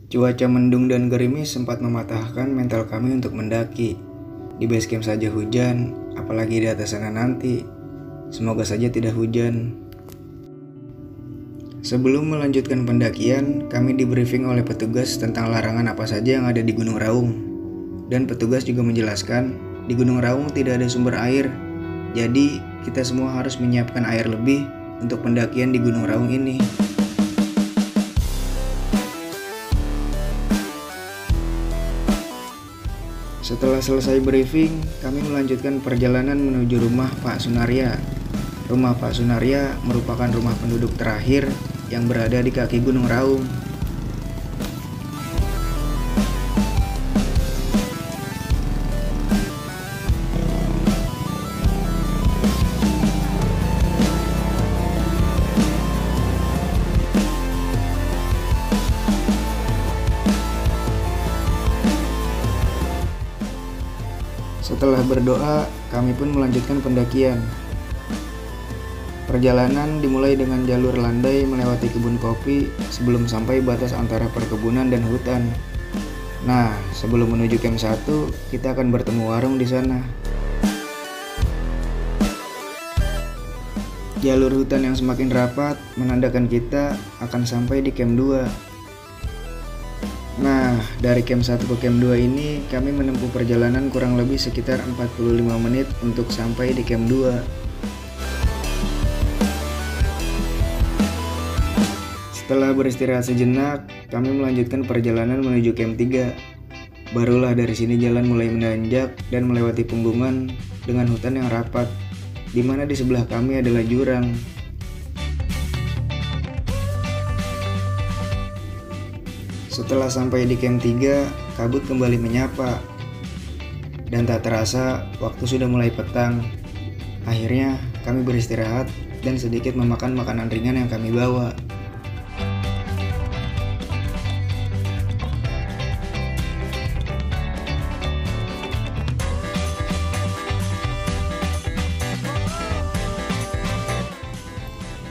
Cuaca mendung dan gerimis sempat mematahkan mental kami untuk mendaki. Di base camp saja hujan, apalagi di atas sana nanti. Semoga saja tidak hujan. Sebelum melanjutkan pendakian, kami di-briefing oleh petugas tentang larangan apa saja yang ada di Gunung Raung. Dan petugas juga menjelaskan, di Gunung Raung tidak ada sumber air. Jadi, kita semua harus menyiapkan air lebih untuk pendakian di Gunung Raung ini. Setelah selesai briefing, kami melanjutkan perjalanan menuju rumah Pak Sunaria. Rumah Pak Sunaria merupakan rumah penduduk terakhir yang berada di kaki Gunung Raung. Setelah berdoa, kami pun melanjutkan pendakian. Perjalanan dimulai dengan jalur landai melewati kebun kopi sebelum sampai batas antara perkebunan dan hutan. Nah, sebelum menuju camp 1, kita akan bertemu warung di sana. Jalur hutan yang semakin rapat menandakan kita akan sampai di camp 2. Nah, dari camp 1 ke camp 2 ini kami menempuh perjalanan kurang lebih sekitar 45 menit untuk sampai di camp 2. Setelah beristirahat sejenak, kami melanjutkan perjalanan menuju camp 3. Barulah dari sini jalan mulai menanjak dan melewati punggungan dengan hutan yang rapat, di mana di sebelah kami adalah jurang. Setelah sampai di camp 3, kabut kembali menyapa. Dan tak terasa, waktu sudah mulai petang. Akhirnya, kami beristirahat dan sedikit memakan makanan ringan yang kami bawa.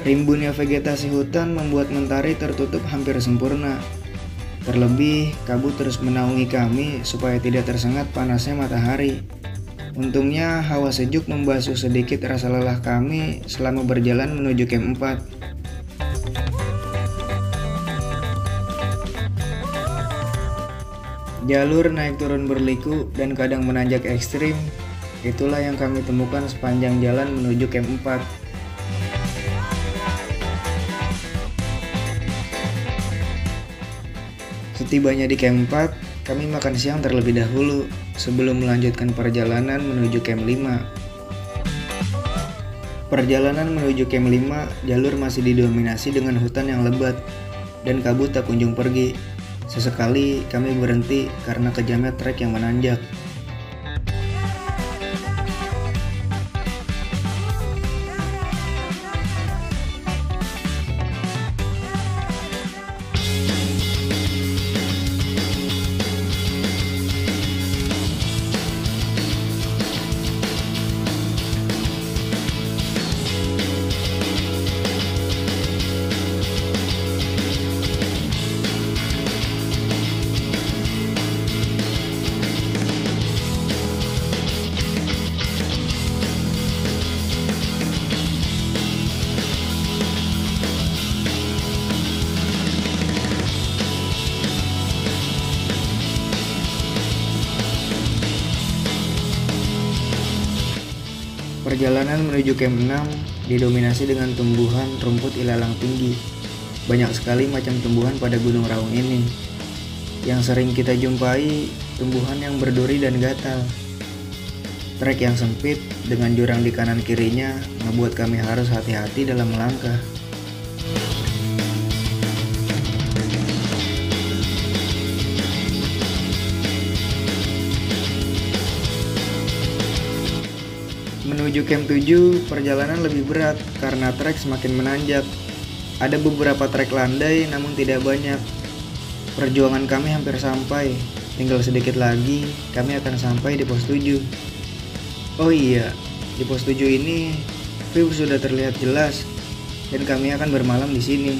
Rimbunnya vegetasi hutan membuat mentari tertutup hampir sempurna. Terlebih, kabut terus menaungi kami supaya tidak tersengat panasnya matahari. Untungnya, hawa sejuk membasuh sedikit rasa lelah kami selama berjalan menuju camp 4. Jalur naik turun berliku dan kadang menanjak ekstrim, itulah yang kami temukan sepanjang jalan menuju camp 4. Setibanya di camp 4, kami makan siang terlebih dahulu sebelum melanjutkan perjalanan menuju camp 5. Perjalanan menuju camp 5, jalur masih didominasi dengan hutan yang lebat dan kabut tak kunjung pergi. Sesekali kami berhenti karena kejamnya trek yang menanjak. Perjalanan menuju camp 6 didominasi dengan tumbuhan rumput ilalang tinggi. Banyak sekali macam tumbuhan pada Gunung Raung ini. Yang sering kita jumpai, tumbuhan yang berduri dan gatal. Trek yang sempit dengan jurang di kanan kirinya membuat kami harus hati-hati dalam melangkah. Menuju camp 7, perjalanan lebih berat karena trek semakin menanjak. Ada beberapa trek landai namun tidak banyak. Perjuangan kami hampir sampai, tinggal sedikit lagi kami akan sampai di pos 7. Oh iya, di pos 7 ini view sudah terlihat jelas dan kami akan bermalam di sini.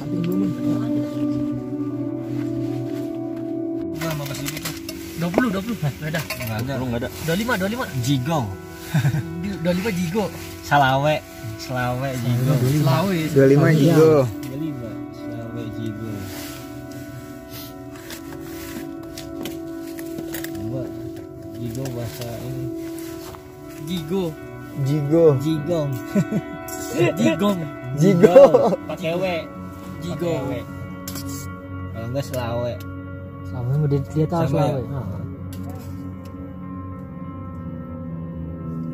samping dulu. Enggak, 15.000 tuh. 20. Enggak ada. Enggak ada. 25. Jigo. 25 Jigo. Salawe Jigo. 25 Jigo. 25 Salawe Jigo. Jigo bahasa ini. Jigong. Pakai W. Jigo. Kalau enggak Selawe. Dia tahu Selawe.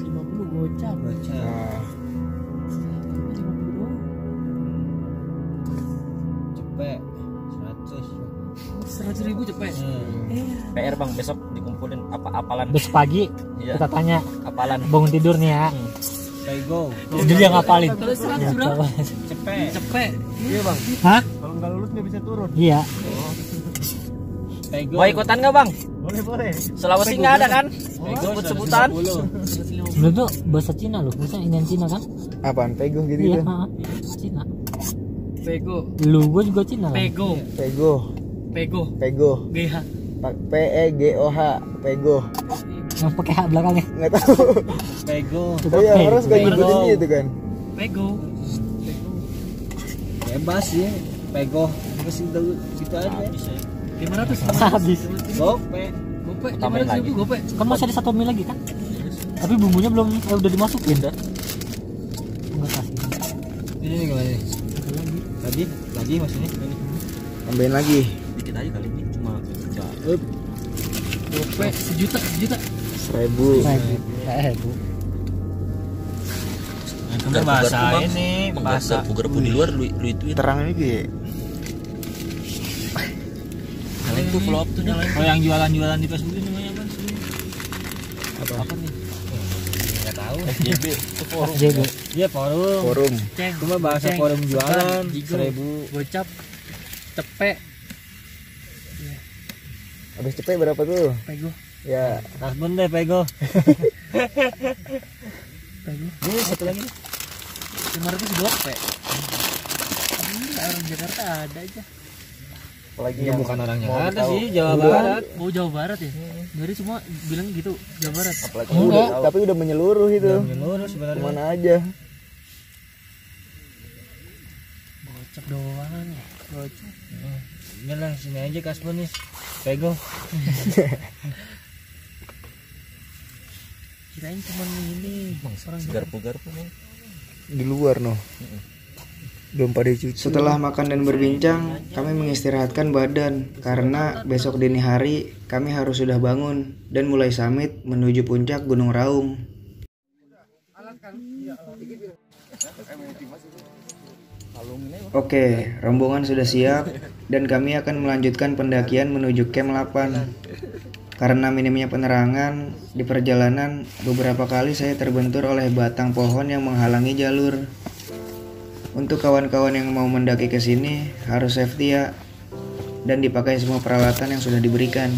50 gocap. Cepet 100.000 cepet. PR bang, besok dikumpulin apalan. Besok pagi Iya. kita tanya Apalan. bangun tidur nih ya. Pego. Jadi yang ngapalin. Cepet. Iya bang. Hah? Kalau nggak lulus nggak bisa turun. Iya. Pego. Mau ikutan nggak bang? Boleh. Sulawesi nggak ada kan? Pego Sebut-sebutan. Belum tuh bahasa Cina loh, bahasa Indian Cina kan? Apaan pego gitu Iya, gitu? Cina. Pego. Lu gua juga Cina. Kan? Pego. GH. PEGOH pego. Yang pakai H belakangnya. Nggak tahu. Pego. Oh ya harus gak nyebutinnya itu kan. Pego. Bebas sih. Pego. Masih gitu aja. 500 Habis. Gope. Tambahin lagi. Gope. Kan masih ada 1 mil lagi kan? Tapi bumbunya belum udah dimasukin dah. Enggak kasih. Ini nih gimana nih? Lagi maksudnya ini. Tambahin lagi. Dikit aja kali ini cuma Gope 1 juta. 1.000. Bu. Itu bahasa ini, bahasa bugar di luar lu ituin. Terang ini kayak Nyalain tuh follow up tuh nyalain. kalau yang jualan di Facebook ini namanya apa? Apa nih? Enggak tahu. FJB itu forum. FJB. Iya, forum. forum. Cuma bahasa forum jualan 1.000 Gocap. Cepet. Habis cepet berapa tuh? Pego. Ya, Kasbon deh Pego. Ini satu lagi 500 gope. Orang Jakarta ada aja. apalagi Ini yang bukan orangnya mau ada tahu. sih, Jawa Udah. Barat. Oh Jawa Barat ya? Dari semua bilang gitu Jawa Barat. Apalagi Enggak. udah, tapi udah menyeluruh itu. Menyeluruh sebenarnya. Kemana aja? Gocap doang ya. Gocap. Ini lah sini aja Kasbon nih. Pego. Kirain cuma ini orang Garpu-garpu bang. Di luar noh. Belum pada cuci. Setelah makan dan berbincang, kami mengistirahatkan badan karena besok dini hari kami harus sudah bangun dan mulai summit menuju puncak Gunung Raung. Oke, rombongan sudah siap dan kami akan melanjutkan pendakian menuju camp 8. Karena minimnya penerangan di perjalanan, beberapa kali saya terbentur oleh batang pohon yang menghalangi jalur. Untuk kawan-kawan yang mau mendaki ke sini harus safety ya, dan dipakai semua peralatan yang sudah diberikan.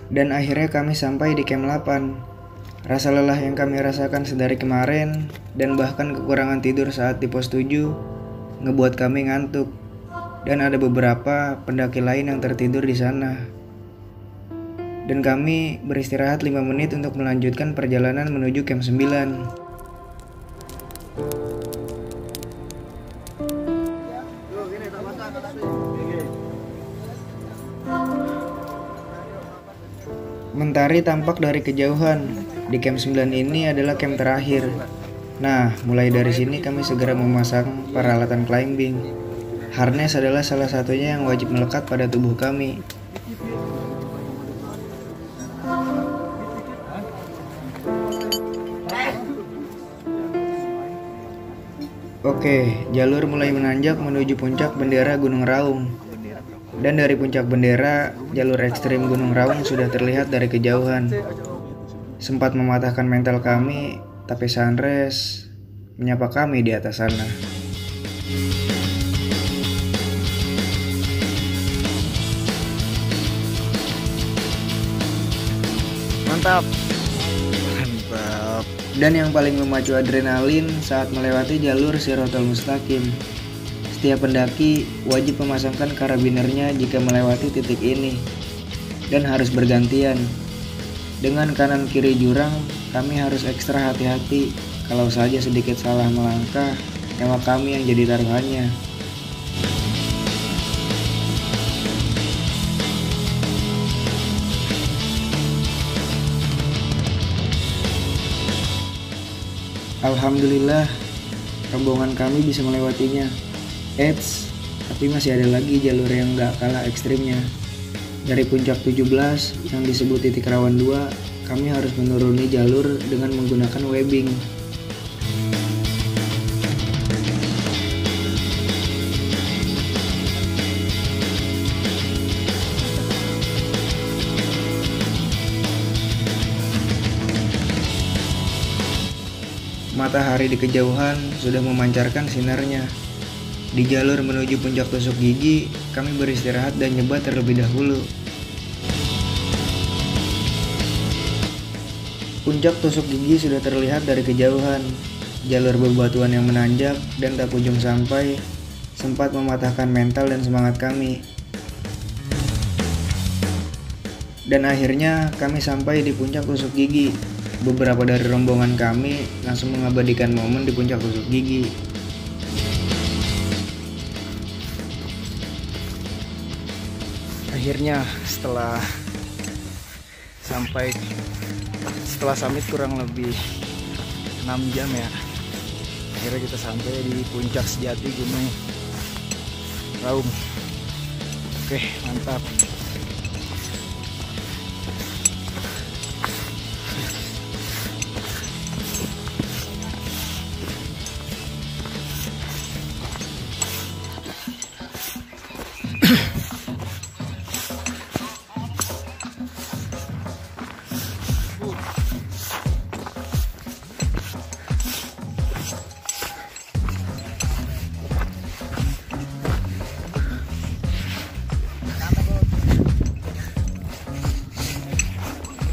Dan akhirnya kami sampai di camp 8. Rasa lelah yang kami rasakan sedari kemarin dan bahkan kekurangan tidur saat di pos 7 ngebuat kami ngantuk. Dan ada beberapa pendaki lain yang tertidur di sana. Dan kami beristirahat 5 menit untuk melanjutkan perjalanan menuju camp 9. Mentari tampak dari kejauhan, Di camp 9 ini adalah camp terakhir. Nah, mulai dari sini kami segera memasang peralatan climbing. Harness adalah salah satunya yang wajib melekat pada tubuh kami. Oke, jalur mulai menanjak menuju puncak bendera Gunung Raung. Dan dari puncak bendera, jalur ekstrim Gunung Raung sudah terlihat dari kejauhan. Sempat mematahkan mental kami, tapi Sunrise menyapa kami di atas sana. Mantap. Mantap. Dan yang paling memacu adrenalin saat melewati jalur Shirotol Mustaqim. Setiap pendaki wajib memasangkan karabinernya jika melewati titik ini, dan harus bergantian. Dengan kanan kiri jurang, kami harus ekstra hati-hati. Kalau saja sedikit salah melangkah, nyawa kami yang jadi taruhannya. Alhamdulillah, rombongan kami bisa melewatinya. Eits, tapi masih ada lagi jalur yang gak kalah ekstrimnya. Dari puncak 17 yang disebut titik rawan 2, kami harus menuruni jalur dengan menggunakan webbing. Matahari di kejauhan sudah memancarkan sinarnya. Di jalur menuju puncak tusuk gigi, kami beristirahat dan nyebat terlebih dahulu. Puncak tusuk gigi sudah terlihat dari kejauhan. Jalur bebatuan yang menanjak dan tak kunjung sampai sempat mematahkan mental dan semangat kami. Dan akhirnya kami sampai di puncak tusuk gigi. Beberapa dari rombongan kami langsung mengabadikan momen di puncak tusuk gigi. Akhirnya setelah summit kurang lebih 6 jam ya, akhirnya kita sampai di puncak sejati Gunung Raung. Oke, mantap.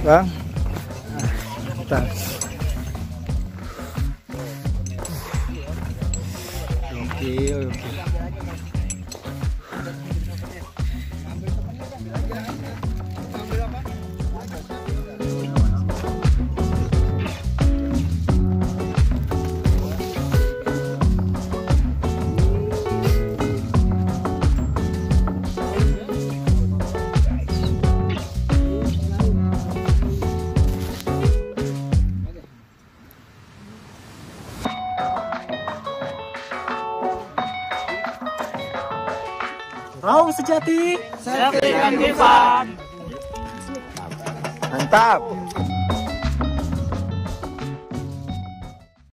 Bang, bentar. Oke. Raung sejati. Safety and give up. Mantap.